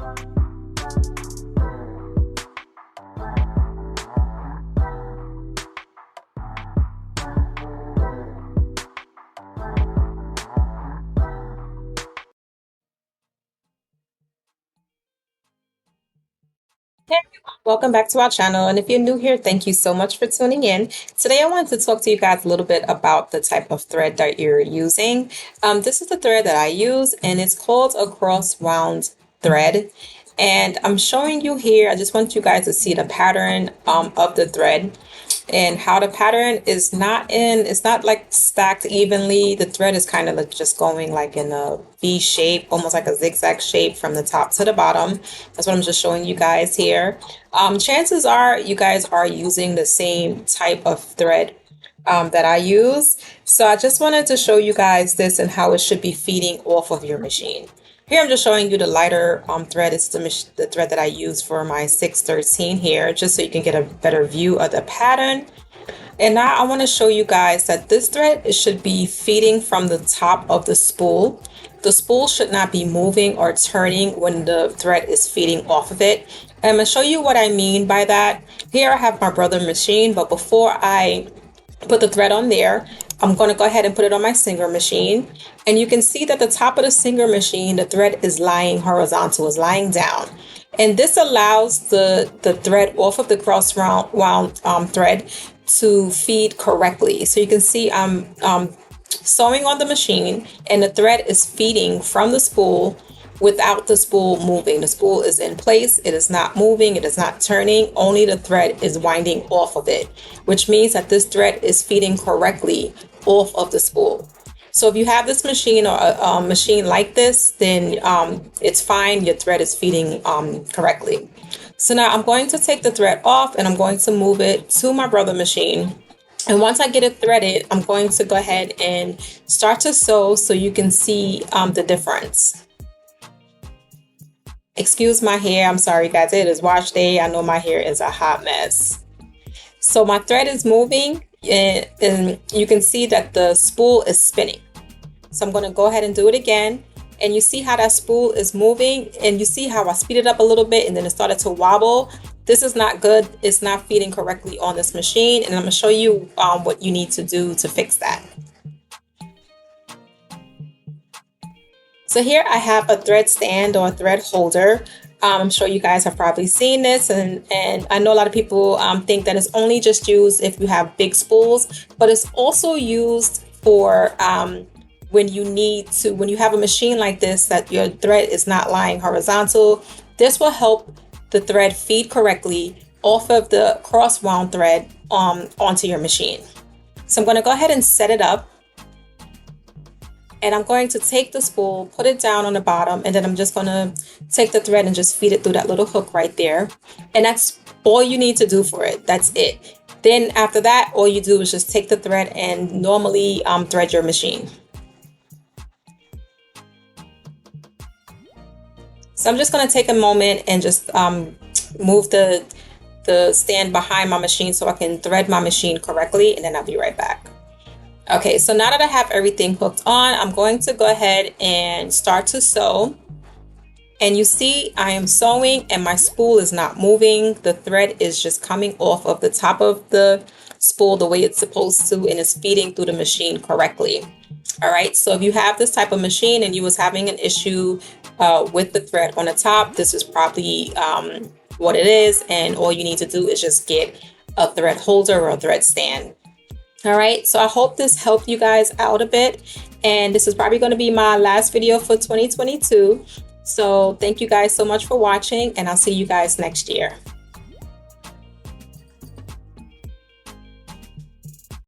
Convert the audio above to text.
Hey everyone, welcome back to our channel. And if you're new here, thank you so much for tuning in. Today, I wanted to talk to you guys a little bit about the type of thread that you're using. This is the thread that I use, and it's called a cross wound thread. And I'm showing you here, I just want you guys to see the pattern of the thread and how the pattern is it's not like stacked evenly. The thread is kind of like just going like in a V shape, almost like a zigzag shape from the top to the bottom. That's what I'm just showing you guys here. Chances are you guys are using the same type of thread that I use. So I just wanted to show you guys this and how it should be feeding off of your machine. Here I'm just showing you the lighter thread. It's the thread that I use for my 613 here, just so you can get a better view of the pattern. And now I want to show you guys that this thread, it should be feeding from the top of the spool. The spool should not be moving or turning when the thread is feeding off of it. And I'm going to show you what I mean by that. Here I have my brother machine, but before I put the thread on there, I'm going to go ahead and put it on my Singer machine. And you can see that the top of the Singer machine, the thread is lying horizontal, is lying down. And this allows the thread off of the cross wound thread to feed correctly. So you can see I'm sewing on the machine and the thread is feeding from the spool without the spool moving. The spool is in place. It is not moving. It is not turning. Only the thread is winding off of it, which means that this thread is feeding correctly off of the spool. So if you have this machine or a machine like this, then it's fine. Your thread is feeding correctly. So now I'm going to take the thread off and I'm going to move it to my brother machine. And once I get it threaded, I'm going to go ahead and start to sew so you can see the difference. Excuse my hair. I'm sorry, guys. It is wash day. I know my hair is a hot mess. So my thread is moving and you can see that the spool is spinning. So I'm going to go ahead and do it again. And you see how that spool is moving and you see how I speed it up a little bit and then it started to wobble. This is not good. It's not feeding correctly on this machine. And I'm going to show you what you need to do to fix that. So here I have a thread stand or a thread holder. I'm sure you guys have probably seen this, and I know a lot of people think that it's only just used if you have big spools, but it's also used for when you have a machine like this that your thread is not lying horizontal. This will help the thread feed correctly off of the cross wound thread onto your machine. So I'm going to go ahead and set it up. And I'm going to take the spool, put it down on the bottom, and then I'm just going to take the thread and just feed it through that little hook right there. And that's all you need to do for it. That's it. Then after that, all you do is just take the thread and normally thread your machine. So I'm just going to take a moment and just move the stand behind my machine so I can thread my machine correctly, and then I'll be right back. Okay, so now that I have everything hooked on, I'm going to go ahead and start to sew. And you see I am sewing and my spool is not moving. The thread is just coming off of the top of the spool the way it's supposed to, and it's feeding through the machine correctly. All right, so if you have this type of machine and you was having an issue with the thread on the top, this is probably what it is. And all you need to do is just get a thread holder or a thread stand. All right, so I hope this helped you guys out a bit. And this is probably going to be my last video for 2022. So thank you guys so much for watching, and I'll see you guys next year.